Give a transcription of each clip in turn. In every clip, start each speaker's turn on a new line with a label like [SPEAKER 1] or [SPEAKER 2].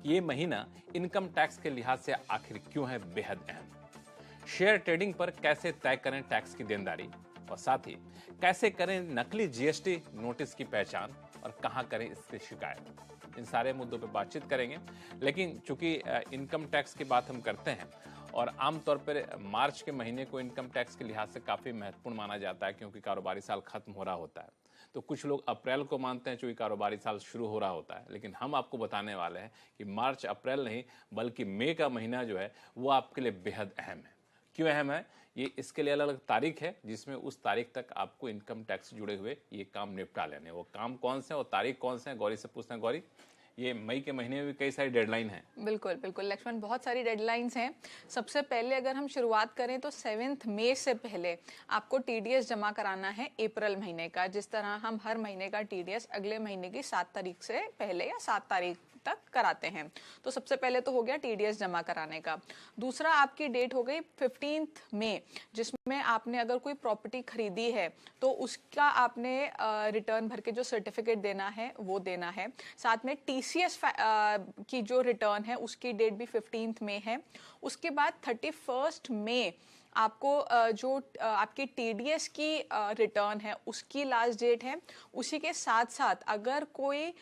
[SPEAKER 1] ये महीना income tax के लिहाज से आखिर क्यों है बेहद अहम, शेयर ट्रेडिंग पर कैसे तय करें टैक्स की देनदारी, और साथ ही कैसे करें नकली जीएसटी नोटिस की पहचान और कहां करें इसकी शिकायत। इन सारे मुद्दों पर बातचीत करेंगे। लेकिन चूंकि इनकम टैक्स की बात हम करते हैं और आमतौर पर मार्च के महीने को इनकम टैक्स के लिहाज से काफ़ी महत्वपूर्ण माना जाता है, क्योंकि कारोबारी साल खत्म हो रहा होता है। तो कुछ लोग अप्रैल को मानते हैं चूंकि कारोबारी साल शुरू हो रहा होता है, लेकिन हम आपको बताने वाले हैं कि मार्च अप्रैल नहीं बल्कि मई का महीना जो है वो आपके लिए बेहद अहम है। क्यों अहम है? ये इसके लिए अलग अलग तारीख है जिसमें उस तारीख तक आपको इनकम टैक्स से जुड़े हुए ये काम निपटा लेने। वो काम कौन से हैं और तारीख कौन से हैं, गौरी से पूछते हैं। गौरी, ये मई के महीने में भी कई सारी डेडलाइन है।
[SPEAKER 2] बिल्कुल बिल्कुल लक्ष्मण, बहुत सारी डेडलाइंस हैं। सबसे पहले अगर हम शुरुआत करें तो 7 मई से पहले आपको टीडीएस जमा कराना है अप्रैल महीने का। जिस तरह हम हर महीने का टीडीएस अगले महीने की 7 तारीख से पहले या 7 तारीख तक कराते हैं। तो सबसे पहले तो हो गया टीडीएस जमा कराने का। दूसरा आपकी डेट हो गई 15 मई, जिसमें आपने अगर कोई प्रॉपर्टी खरीदी है तो उसका आपने रिटर्न भर के जो सर्टिफिकेट देना है वो देना है। साथ में टीसीएस की जो रिटर्न है उसकी डेट भी 15 मई है। उसके बाद 31 मई आपको जो आपकी टीडीएस की रिटर्न है उसकी लास्ट डेट है। उसी के साथ साथ अगर कोई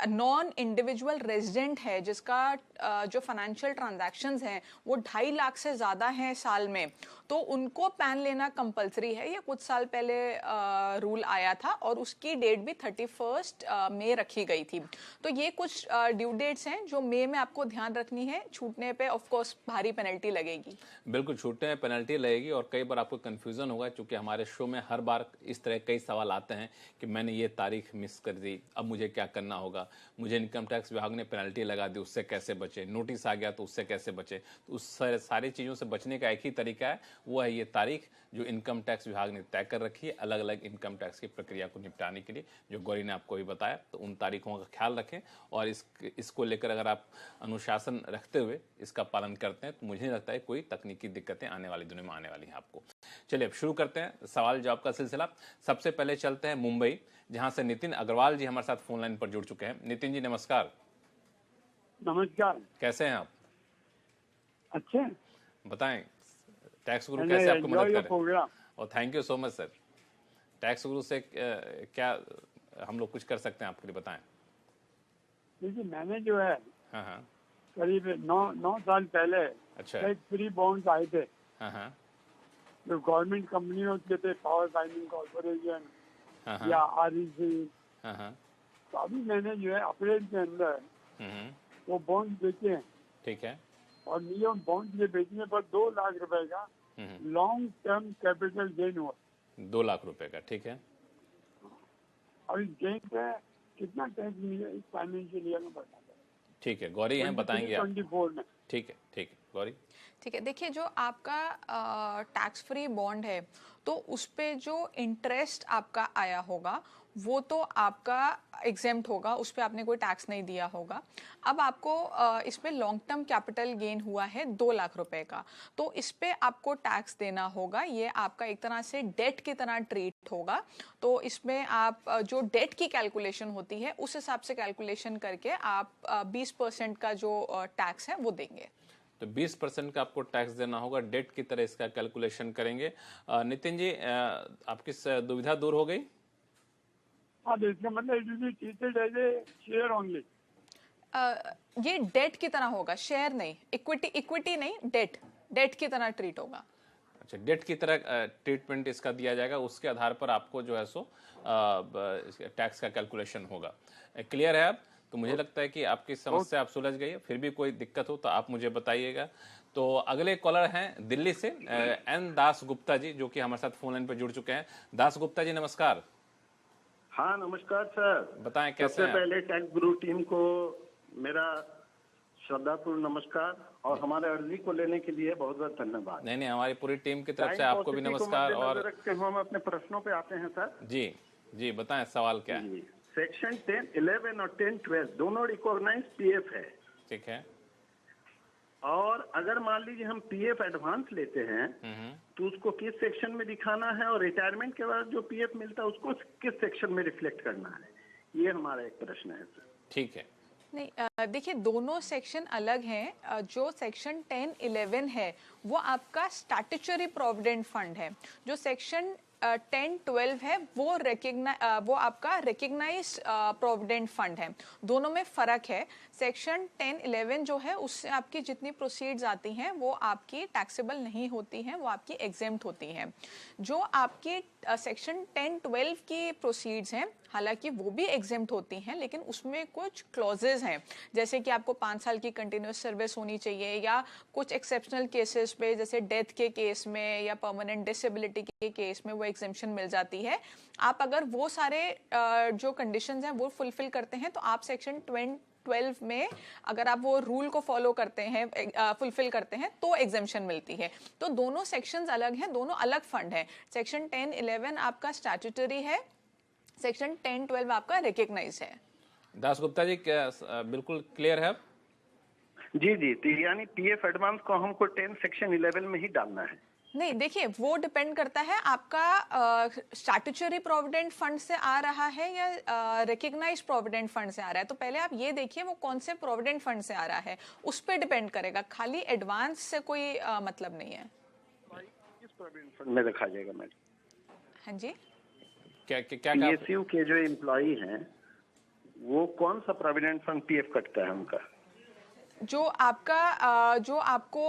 [SPEAKER 2] नॉन इंडिविजुअल रेजिडेंट है जिसका जो फाइनेंशियल ट्रांजैक्शंस हैं वो 2.5 लाख से ज़्यादा हैं साल में, तो उनको पैन लेना कंपलसरी है। ये कुछ साल पहले रूल आया था और उसकी डेट भी 31 मई रखी गई थी। तो ये कुछ ड्यू डेट्स हैं जो मई में आपको ध्यान रखनी है। छूटने पे ऑफ कोर्स भारी पेनल्टी लगेगी।
[SPEAKER 1] बिल्कुल, छूटने में पेनल्टी लगेगी और कई बार आपको कंफ्यूजन होगा, क्योंकि हमारे शो में हर बार इस तरह कई सवाल आते हैं कि मैंने ये तारीख मिस कर दी, अब मुझे क्या करना होगा, मुझे इनकम टैक्स विभाग ने पेनल्टी लगा दी, उससे कैसे बचे, नोटिस आ गया तो उससे कैसे बचे। तो उस सारी चीज़ों से बचने का एक ही तरीका है, वो है ये तारीख जो इनकम टैक्स विभाग ने तय कर रखी है अलग अलग इनकम टैक्स की प्रक्रिया को निपटाने के लिए, जो गौरी ने आपको भी बताया। तो उन तारीखों का ख्याल रखें और इसको लेकर अगर आप अनुशासन रखते हुए इसका पालन करते हैं तो मुझे नहीं लगता है कोई तकनीकी दिक्कतें आने वाली दिनों में आने वाली हैं आपको। चलिए अब शुरू करते हैं सवाल जवाब का सिलसिला। सबसे पहले चलते हैं मुंबई, जहां से नितिन अग्रवाल जी हमारे साथ फोन लाइन पर जुड़ चुके हैं। नितिन जी नमस्कार।
[SPEAKER 3] नमस्कार।
[SPEAKER 1] कैसे हैं आप?
[SPEAKER 3] अच्छे,
[SPEAKER 1] बताएं टैक्स गुरु कैसे आपको मदद करे। और thank you so much sir. Tax गुरु से क्या हम लोग कुछ कर सकते हैं आपके लिए, बताएं।
[SPEAKER 3] देखिए मैंने जो है
[SPEAKER 1] हाँ
[SPEAKER 3] करीब 9 साल पहले
[SPEAKER 1] अच्छा
[SPEAKER 3] टैक्स फ्री बॉन्ड्स आए थे
[SPEAKER 1] हाँ
[SPEAKER 3] जो गवर्नमेंट कंपनियों के थे, पावर फाइनेंस कॉर्पोरेशन या आरईसी। तो अभी मैंने जो है अप्रैल के अंदर वो बॉन्ड बेचे हैं।
[SPEAKER 1] ठीक है। और
[SPEAKER 3] मिनिमम बॉन्ड के बेचने पर 2 लाख रुपए का लॉन्ग टर्म कैपिटल गेन हुआ।
[SPEAKER 1] 2 लाख रुपए का, ठीक है।
[SPEAKER 3] और इस गेन पे कितना टैक्स मिलेगा इस फाइनेंशियल ईयर में बताया।
[SPEAKER 1] ठीक है, गौरी हैं बताएंगे आप।
[SPEAKER 3] 24 में।
[SPEAKER 1] ठीक है गौरी।
[SPEAKER 2] ठीक है, देखिए जो आपका टैक्स फ्री बॉन्ड है तो उस पे जो इंटरेस्ट आपका आया होगा वो तो आपका एग्जेम्प्ट होगा, उस पर आपने कोई टैक्स नहीं दिया होगा। अब आपको इसमें लॉन्ग टर्म कैपिटल गेन हुआ है 2 लाख रुपए का, तो इस पे आपको टैक्स देना होगा। ये आपका एक तरह से डेट की तरह ट्रीट होगा। तो इसमें आप जो डेट की कैलकुलेशन होती है उस हिसाब से कैलकुलेशन करके आप 20% का जो टैक्स है वो देंगे।
[SPEAKER 1] तो 20% का आपको टैक्स देना होगा, डेट की तरह इसका कैलकुलेशन करेंगे। नितिन जी आपकी दुविधा दूर हो गई?
[SPEAKER 3] हाँ, इसका मतलब it will be treated as a share only.
[SPEAKER 2] ये डेट की तरह होगा, शेयर नहीं, इक्विटी नहीं, डेट की तरह ट्रीट होगा।
[SPEAKER 1] अच्छा, डेट की तरह ट्रीटमेंट इसका दिया जाएगा, उसके आधार पर आपको जो है सो टैक्स का कैलकुलेशन होगा। क्लियर है अब? तो मुझे लगता है कि आपकी समस्या आप सुलझ गई है। फिर भी कोई दिक्कत हो तो आप मुझे बताइएगा। तो अगले कॉलर हैं दिल्ली से एन दास गुप्ता जी, जो कि हमारे साथ फोन लाइन पर जुड़ चुके हैं। दास गुप्ता जी नमस्कार।
[SPEAKER 4] हाँ नमस्कार सर,
[SPEAKER 1] बताएं कैसे हैं?
[SPEAKER 4] सबसे पहले टैक्स गुरु टीम को मेरा श्रद्धापूर्ण नमस्कार और हमारे अर्जी को लेने के लिए बहुत बहुत धन्यवाद।
[SPEAKER 1] नहीं, हमारी पूरी टीम की तरफ से आपको भी नमस्कार। और
[SPEAKER 4] रखते हुए हम अपने प्रश्नों पे आते हैं सर।
[SPEAKER 1] जी बताएं सवाल क्या है।
[SPEAKER 4] सेक्शन 10, 11 और 10, 12 दोनों रिकॉग्नाइज पीएफ है।
[SPEAKER 1] ठीक है।
[SPEAKER 4] और अगर मान लीजिए हम पीएफ एडवांस लेते हैं तो उसको किस सेक्शन में दिखाना है, और रिटायरमेंट के बाद जो पीएफ मिलता है उसको किस सेक्शन में रिफ्लेक्ट करना है, ये हमारा एक प्रश्न है सर।
[SPEAKER 1] ठीक है,
[SPEAKER 2] नहीं, देखिए दोनों सेक्शन अलग हैं। जो सेक्शन 10-11 है वो आपका स्टैट्यूटरी प्रोविडेंट फंड है। जो सेक्शन 10-12 है वो आपका रिकग्नाइज प्रोविडेंट फंड है। दोनों में फर्क है। सेक्शन 10-11 जो है उससे आपकी जितनी प्रोसीड्स आती हैं वो आपकी टैक्सेबल नहीं होती हैं, वो आपकी एग्जेम्प्ट होती हैं। जो आपकी सेक्शन 10-12 की प्रोसीड्स हैं हालांकि वो भी एग्जेम्प्ट होती हैं, लेकिन उसमें कुछ क्लॉजेज हैं, जैसे कि आपको 5 साल की कंटिन्यूस सर्विस होनी चाहिए, या कुछ एक्सेप्शनल केसेस पे जैसे डेथ के केस में या परमानेंट डिसेबिलिटी के केस में वो एग्जेम्पशन मिल जाती है। आप अगर वो सारे जो कंडीशंस हैं वो फुलफिल करते हैं तो आप सेक्शन 12 में अगर आप वो रूल को फॉलो करते हैं, फुलफिल करते हैं तो एग्जेम्पशन मिलती है। तो दोनों सेक्शंस अलग हैं, दोनों अलग फंड है। सेक्शन 10-11 आपका स्टैट्यूटरी है, सेक्शन 10-12 आपका रिकग्नाइज है।
[SPEAKER 1] दास गुप्ता जी बिल्कुल क्लियर है?
[SPEAKER 4] जी जी, तो यानी पीएफ एडवांस को हमको 10 सेक्शन 11 में ही डालना है?
[SPEAKER 2] नहीं, देखिए वो डिपेंड करता है आपका स्टैट्यूटरी प्रोविडेंट फंड से आ रहा है या रिकग्नाइज्ड प्रोविडेंट फंड से आ रहा है। तो पहले आप ये देखिए वो कौन से प्रोविडेंट फंड से आ रहा है, उस पर डिपेंड करेगा। खाली एडवांस से कोई मतलब नहीं है।
[SPEAKER 4] किस प्रोविडेंट फंड में रखा जाएगा मैडम?
[SPEAKER 2] हाँ जी,
[SPEAKER 1] क्या
[SPEAKER 4] पीएसयू के जो एम्प्लॉई हैं वो कौन सा प्रोविडेंट फंड पीएफ कटता है उनका?
[SPEAKER 2] जो आपको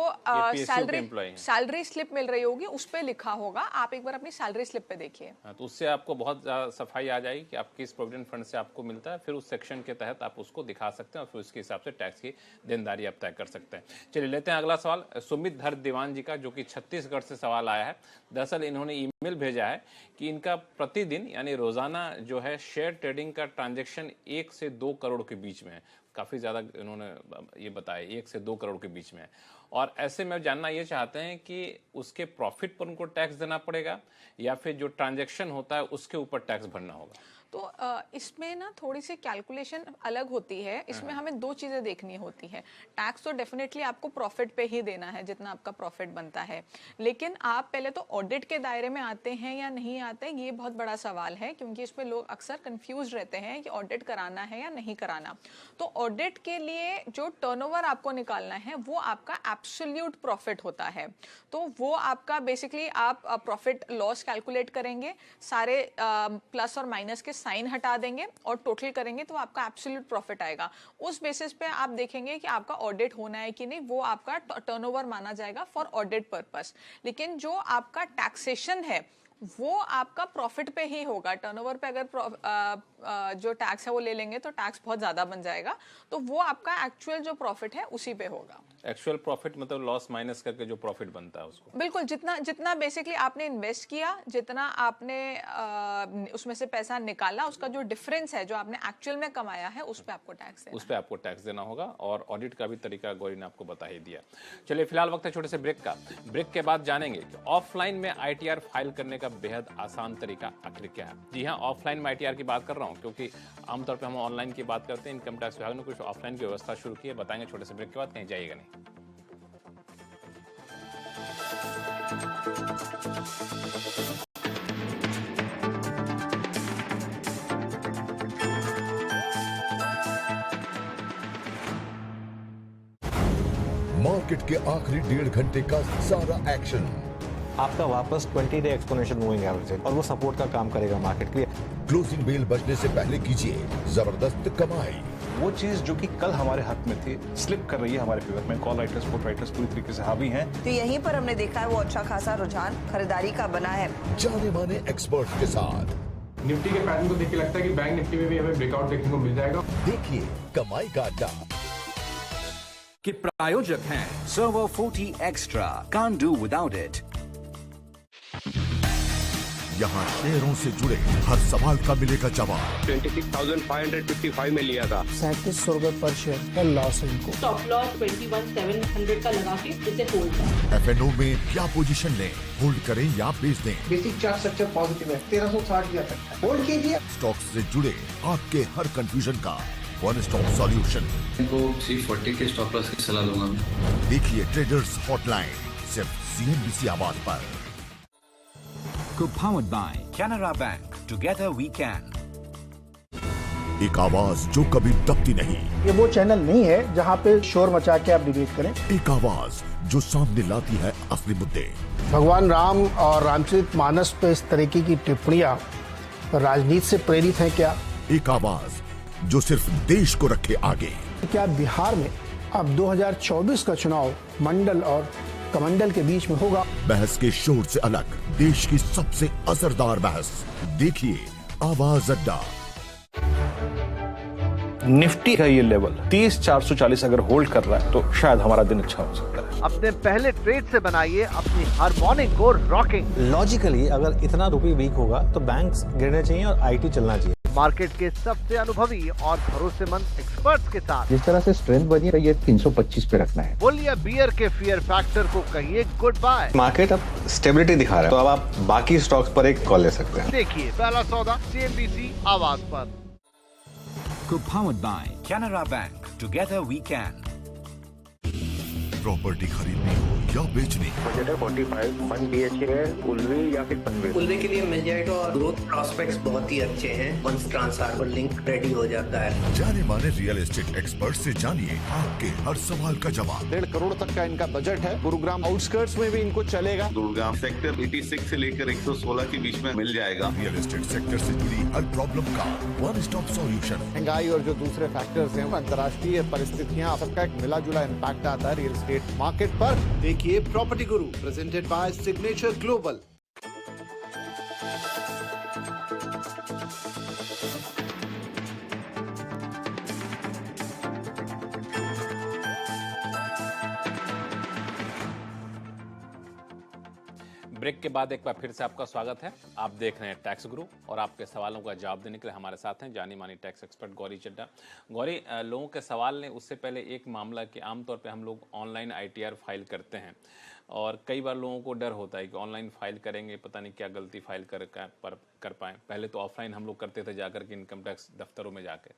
[SPEAKER 2] सैलरी स्लिप मिल रही होगी उस पे लिखा होगा। आप एक बार अपनी सैलरी स्लिप पे देखिए।
[SPEAKER 1] तो उससे आपको बहुत सफाई आ जाएगी कि आप किस प्रोविडेंट फंड से आपको मिलता है। फिर उस सेक्शन के तहत आप उसको दिखा सकते हैं और फिर उसके हिसाब से टैक्स की देनदारी आप तय कर सकते हैं। चलिए लेते हैं अगला सवाल सुमित धर दीवान जी का, जो कि छत्तीसगढ़ से सवाल आया है। दरअसल इन्होंने ईमेल भेजा है कि इनका प्रतिदिन यानी रोजाना जो है शेयर ट्रेडिंग का ट्रांजेक्शन 1 से 2 करोड़ के बीच में है। काफ़ी ज़्यादा इन्होंने ये बताया 1 से 2 करोड़ के बीच में है। और ऐसे में जानना ये चाहते हैं कि उसके प्रॉफिट पर उनको टैक्स देना पड़ेगा या फिर जो ट्रांजैक्शन होता है उसके ऊपर टैक्स भरना होगा।
[SPEAKER 2] तो इसमें ना थोड़ी सी कैलकुलेशन अलग होती है। इसमें हमें 2 चीज़ें देखनी होती है। टैक्स तो डेफिनेटली आपको प्रॉफिट पे ही देना है जितना आपका प्रॉफिट बनता है, लेकिन आप पहले तो ऑडिट के दायरे में आते हैं या नहीं आते हैं, ये बहुत बड़ा सवाल है, क्योंकि इसमें लोग अक्सर कंफ्यूज रहते हैं कि ऑडिट कराना है या नहीं कराना। तो ऑडिट के लिए जो टर्नओवर आपको निकालना है वो आपका एब्सोल्यूट प्रॉफिट होता है। तो वो आपका बेसिकली आप प्रॉफिट लॉस कैलकुलेट करेंगे, सारे प्लस और माइनस के साइन हटा देंगे और टोटल करेंगे तो आपका एब्सोल्यूट प्रॉफिट आएगा। उस बेसिस पे आप देखेंगे कि आपका ऑडिट होना है कि नहीं, वो आपका टर्नओवर माना जाएगा फॉर ऑडिट पर्पस। लेकिन जो आपका टैक्सेशन है वो आपका प्रॉफिट पे ही होगा। टर्नओवर पे अगर जो टैक्स है वो ले लेंगे तो टैक्स बहुत ज्यादा बन जाएगा। तो वो आपका एक्चुअल जो प्रॉफिट है उसी पे होगा।
[SPEAKER 1] एक्चुअल प्रॉफिट मतलब लॉस माइनस करके जो प्रॉफिट बनता है उसको, बिल्कुल
[SPEAKER 2] जितना बेसिकली आपने इन्वेस्ट किया, जितना आपने उसमें से पैसा निकाला, उसका जो डिफरेंस है जो आपने एक्चुअल में कमाया है उस पे आपको टैक्स देना,
[SPEAKER 1] उस पे आपको टैक्स देना होगा। और ऑडिट का भी तरीका गौरी ने आपको बता ही दिया। चलिए फिलहाल वक्त है छोटे से ब्रेक का। ब्रेक के बाद जानेंगे कि ऑफलाइन में ITR फाइल करने का बेहद आसान तरीका आखिर क्या है। जी हाँ, ऑफलाइन में ITR की बात कर रहा हूँ, क्योंकि आमतौर पर हम ऑनलाइन की बात करते हैं। इनकम टैक्स विभाग ने कुछ ऑफलाइन की व्यवस्था शुरू की है, बताएंगे छोटे से ब्रेक के बाद, कहीं जाइएगा नहीं।
[SPEAKER 5] मार्केट के आखिरी 1.5 घंटे का सारा एक्शन
[SPEAKER 6] आपका वापस 20 डे एक्सपोनेंशियल मूविंग एवरेज है और वो सपोर्ट का काम करेगा मार्केट के लिए।
[SPEAKER 5] क्लोजिंग बेल बजने से पहले कीजिए जबरदस्त कमाई।
[SPEAKER 7] वो चीज जो कि कल हमारे हक में थी स्लिप कर रही है हमारे फेवर में। कॉल राइटर्स, पुट राइटर्स पूरी तरीके से हावी हैं।
[SPEAKER 8] तो यहीं पर हमने देखा है वो अच्छा खासा रुझान खरीदारी का बना है
[SPEAKER 5] जाने माने एक्सपर्ट के साथ।
[SPEAKER 9] निफ्टी के पैटर्न को देख के लगता है कि बैंक निफ्टी में भी हमें ब्रेकआउट देखने को मिल जाएगा।
[SPEAKER 5] देखिए कमाई का अड्डा
[SPEAKER 10] के प्रायोजक हैं server 40 extra, can't do without it.
[SPEAKER 5] यहाँ शेयरों से जुड़े हर सवाल का मिलेगा जवाब।
[SPEAKER 11] 26,555 में लिया था।
[SPEAKER 12] 3700 रुपए पर शेयर का लॉस है इनको।
[SPEAKER 13] स्टॉप लॉस 21,700 का लगा के इसे होल्ड करें।
[SPEAKER 5] FNO में क्या पोजीशन लें, होल्ड करें या बेच दें।
[SPEAKER 12] बेसिक चार्ट स्ट्रक्चर पॉजिटिव है, 1360 दिया सकता है, होल्ड कीजिए।
[SPEAKER 5] स्टॉक्स से जुड़े आपके हर कंफ्यूजन का वन स्टॉप सॉल्यूशन।
[SPEAKER 11] इनको C40 के स्टॉप लॉस की सलाह दूंगा।
[SPEAKER 5] देखिए ट्रेडर्स हॉटलाइन सिर्फ CNBC आवाज पर।
[SPEAKER 10] Co-powered by Canara Bank. Together we can.
[SPEAKER 5] एक आवाज जो कभी दबती नहीं,
[SPEAKER 12] ये वो चैनल नहीं है जहाँ पे शोर मचा के आप डिबेट करें।
[SPEAKER 5] एक आवाज जो सामने लाती है असली मुद्दे।
[SPEAKER 12] भगवान राम और रामचरित मानस पे इस तरीके की टिप्पणियां राजनीति से प्रेरित हैं क्या?
[SPEAKER 5] एक आवाज जो सिर्फ देश को रखे आगे।
[SPEAKER 12] क्या बिहार में अब 2024 का चुनाव मंडल और कमंडल के बीच में होगा?
[SPEAKER 5] बहस के शोर से अलग देश की सबसे असरदार बहस। देखिए आवाज अड्डा।
[SPEAKER 7] निफ्टी का ये लेवल 30,440 अगर होल्ड कर रहा है तो शायद हमारा दिन अच्छा हो सकता है।
[SPEAKER 14] अपने पहले ट्रेड से बनाइए अपनी हर मॉर्निंग को रॉकिंग।
[SPEAKER 6] लॉजिकली अगर इतना रुपये वीक होगा तो बैंक्स गिरने चाहिए और आईटी चलना चाहिए।
[SPEAKER 14] मार्केट के सबसे अनुभवी और भरोसेमंद एक्सपर्ट्स के साथ
[SPEAKER 15] जिस तरह से स्ट्रेंथ बनी है ये 325 पे रखना है।
[SPEAKER 14] बुल या बियर के फियर फैक्टर को कहिए गुड बाय।
[SPEAKER 6] मार्केट अब स्टेबिलिटी दिखा रहा है तो अब आप बाकी स्टॉक्स पर एक कॉल ले सकते हैं।
[SPEAKER 14] देखिए पहला सौदा CNBC आवाज पर।
[SPEAKER 10] Co-powered by Canara Bank. Together we can.
[SPEAKER 5] Property खरीदनी हो या बेचनी,
[SPEAKER 16] बजट है 45, 1 BHK है, उल्वे या फिर पनवेल।
[SPEAKER 17] उल्वे के लिए मिल जाएगा और ग्रोथ प्रोस्पेक्ट्स बहुत ही अच्छे हैं। वंस ट्रांसफर लिंक रेडी हो जाता है।
[SPEAKER 5] जाने माने रियल एस्टेट एक्सपर्ट से जानिए आपके हर सवाल का जवाब।
[SPEAKER 18] 1.5 करोड़ तक का इनका बजट है। गुरुग्राम आउटस्कर्ट्स में भी इनको चलेगा।
[SPEAKER 19] गुरुग्राम सेक्टर 86 से लेकर 116 के बीच में मिल जाएगा।
[SPEAKER 5] रियल एस्टेट सेक्टर से जुड़ी हर प्रॉब्लम का वन स्टॉप सॉल्यूशन।
[SPEAKER 18] महंगाई और जो दूसरे फैक्टर्स हैं, अंतर्राष्ट्रीय परिस्थितियां, सबका एक मिला जुला इम्पैक्ट आता है रियल एस्टेट मार्केट पर।
[SPEAKER 14] देखिए Property Guru presented by Signature Global.
[SPEAKER 1] Break के बाद एक बार फिर से आपका स्वागत है। आप देख रहे हैं टैक्स गुरु और आपके सवालों का जवाब देने के लिए हमारे साथ हैं जानी मानी टैक्स एक्सपर्ट गौरी चड्ढा। गौरी, लोगों के सवाल ने उससे पहले एक मामला कि आमतौर पे हम लोग ऑनलाइन ITR फाइल करते हैं और कई बार लोगों को डर होता है कि ऑनलाइन फाइल करेंगे पता नहीं क्या गलती फाइल कर पाएँ। पहले तो ऑफलाइन हम लोग करते थे जाकर के इनकम टैक्स दफ्तरों में जाकर।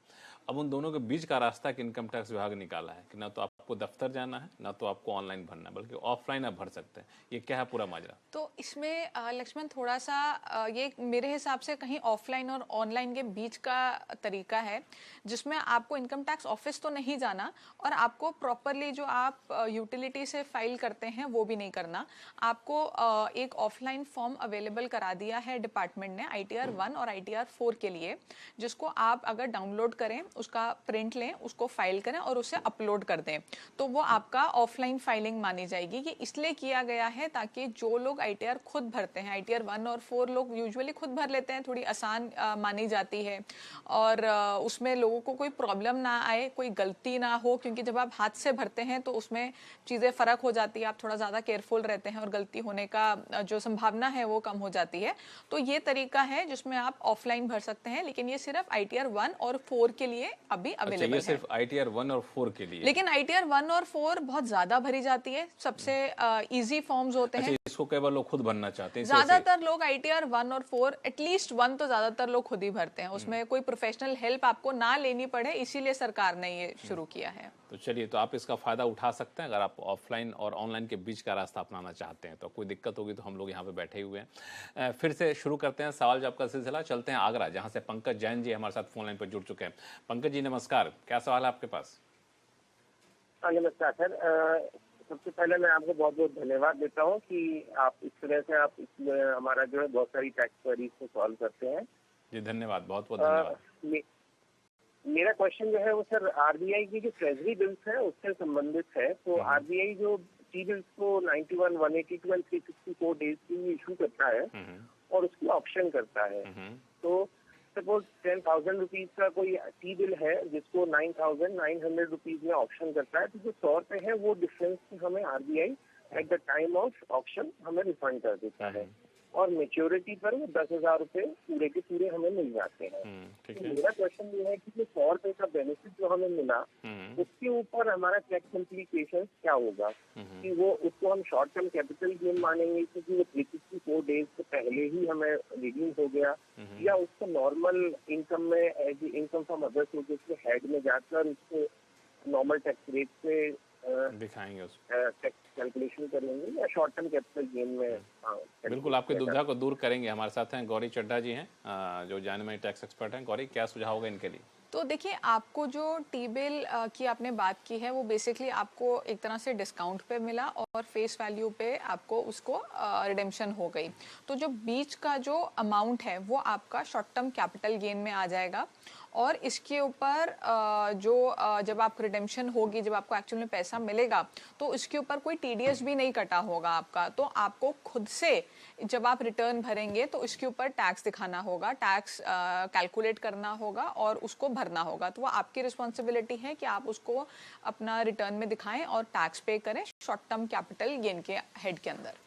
[SPEAKER 1] अब उन दोनों के बीच का रास्ता कि इनकम टैक्स विभाग निकाला है कि ना तो आपको दफ्तर जाना है ना तो आपको ऑनलाइन भरना है, बल्कि ऑफलाइन आप भर सकते हैं। ये क्या है पूरा माजरा?
[SPEAKER 2] तो इसमें लक्ष्मण थोड़ा सा ये मेरे हिसाब से कहीं ऑफलाइन और ऑनलाइन के बीच का तरीका है, जिसमें आपको इनकम टैक्स ऑफिस तो नहीं जाना और आपको प्रॉपरली जो आप यूटिलिटी से फाइल करते हैं वो भी नहीं करना। आपको एक ऑफलाइन फॉर्म अवेलेबल करा दिया है डिपार्टमेंट ने ITR 1 और ITR 4 के लिए, जिसको आप अगर डाउनलोड करें, उसका प्रिंट लें, उसको फाइल करें और उसे अपलोड कर दें, तो वो आपका ऑफलाइन फाइलिंग मानी जाएगी। ये इसलिए किया गया है ताकि जो लोग ITR खुद भरते हैं, ITR 1 और 4 लोग यूजुअली खुद भर लेते हैं, थोड़ी आसान मानी जाती है और उसमें लोगों को कोई प्रॉब्लम ना आए, कोई गलती ना हो, क्योंकि जब आप हाथ से भरते हैं तो उसमें चीज़ें फ़र्क हो जाती है, आप थोड़ा ज़्यादा केयरफुल रहते हैं और गलती होने का जो संभावना है वो कम हो जाती है। तो ये तरीका है जिसमें आप ऑफलाइन भर सकते हैं, लेकिन ये सिर्फ ITR 1 और 4 के लिए अभी अवेलेबल है।
[SPEAKER 1] सिर्फ ITR 1 और 4 के लिए,
[SPEAKER 2] लेकिन ITR 1 और 4 बहुत ज्यादा भरी जाती है, सबसे इजी फॉर्म्स होते हैं।
[SPEAKER 1] इसको कई बार लोग खुद भरना चाहते हैं।
[SPEAKER 2] ज्यादातर लोग ITR 1 और 4 एटलीस्ट 1 तो ज्यादातर लोग खुद ही भरते हैं, उसमें कोई प्रोफेशनल हेल्प आपको ना लेनी पड़े, इसीलिए सरकार ने ये शुरू किया है।
[SPEAKER 1] तो चलिए, तो आप इसका फायदा उठा सकते हैं अगर आप ऑफलाइन और ऑनलाइन के बीच का रास्ता अपनाना चाहते हैं। तो कोई दिक्कत होगी तो हम लोग यहाँ पे बैठे हुए हैं। फिर से शुरू करते हैं सवाल जवाब का सिलसिला। चलते हैं आगरा, जहाँ से पंकज जैन जी हमारे साथ फोन लाइन पर जुड़ चुके हैं। पंकज जी नमस्कार, क्या सवाल है आपके पास?
[SPEAKER 20] नमस्कार सर, सबसे पहले मैं आपको बहुत बहुत धन्यवाद देता हूँ कि आप इस तरह से आप हमारा जो है बहुत सारी टैक्स क्वेरीज को सॉल्व करते हैं।
[SPEAKER 1] जी धन्यवाद, बहुत बहुत धन्यवाद।
[SPEAKER 20] मेरा क्वेश्चन जो है वो सर RBI की जो ट्रेजरी बिल्स है उससे संबंधित है। तो RBI जो टी बिल्स को 91, 182 और 364 डेज के लिए इशू करता है और उसकी ऑप्शन करता है। तो सपोज 10,000 रुपीज का कोई टी बिल है जिसको 9,900 रुपीज में ऑप्शन करता है, तो जो 100 रुपए है वो डिफरेंस हमें RBI at the time of option हमें रिफंड कर देता है और मेच्योरिटी पर वो 10,000 रुपए पूरे के पूरे हमें मिल जाते हैं। तो मेरा क्वेश्चन ये है कि जो 100 रुपए का बेनिफिट जो हमें मिला उसके ऊपर हमारा टैक्स इम्प्लीकेशन क्या होगा, कि वो उसको हम शॉर्ट टर्म कैपिटल गेन मानेंगे क्योंकि वो 364 डेज से पहले ही हमें रिडीम हो गया, या उसको नॉर्मल इनकम में as income from other sources के हेड में जाकर उसको नॉर्मल टैक्स रेट से
[SPEAKER 1] दिखाएंगे,
[SPEAKER 20] टैक्स कैलकुलेशन करेंगे, या शॉर्ट टर्म कैपिटल गेन में?
[SPEAKER 1] बिल्कुल, आपकी दुविधा को दूर करेंगे। हमारे साथ हैं गौरी चड्ढा जी हैं जो जाने माने टैक्स एक्सपर्ट हैं। गौरी, क्या सुझाव होगा इनके लिए?
[SPEAKER 2] तो देखिए, आपको जो टी बिल की आपने बात की है वो बेसिकली आपको एक तरह से डिस्काउंट पे मिला और फेस वैल्यू पे आपको उसको रिडेम्पशन हो गई। तो जो बीच का जो अमाउंट है वो आपका शॉर्ट टर्म कैपिटल गेन में आ जाएगा और इसके ऊपर जब आप रिडेम्पशन होगी, जब आपको एक्चुअल में पैसा मिलेगा तो इसके ऊपर कोई टीडीएस भी नहीं कटा होगा आपका। तो आपको खुद से जब आप रिटर्न भरेंगे तो इसके ऊपर टैक्स दिखाना होगा, टैक्स कैलकुलेट करना होगा और उसको भरना होगा। तो वो आपकी रिस्पॉन्सिबिलिटी है कि आप उसको अपना रिटर्न में दिखाएं और टैक्स पे करें शॉर्ट टर्म कैपिटल गेन के हेड के अंदर।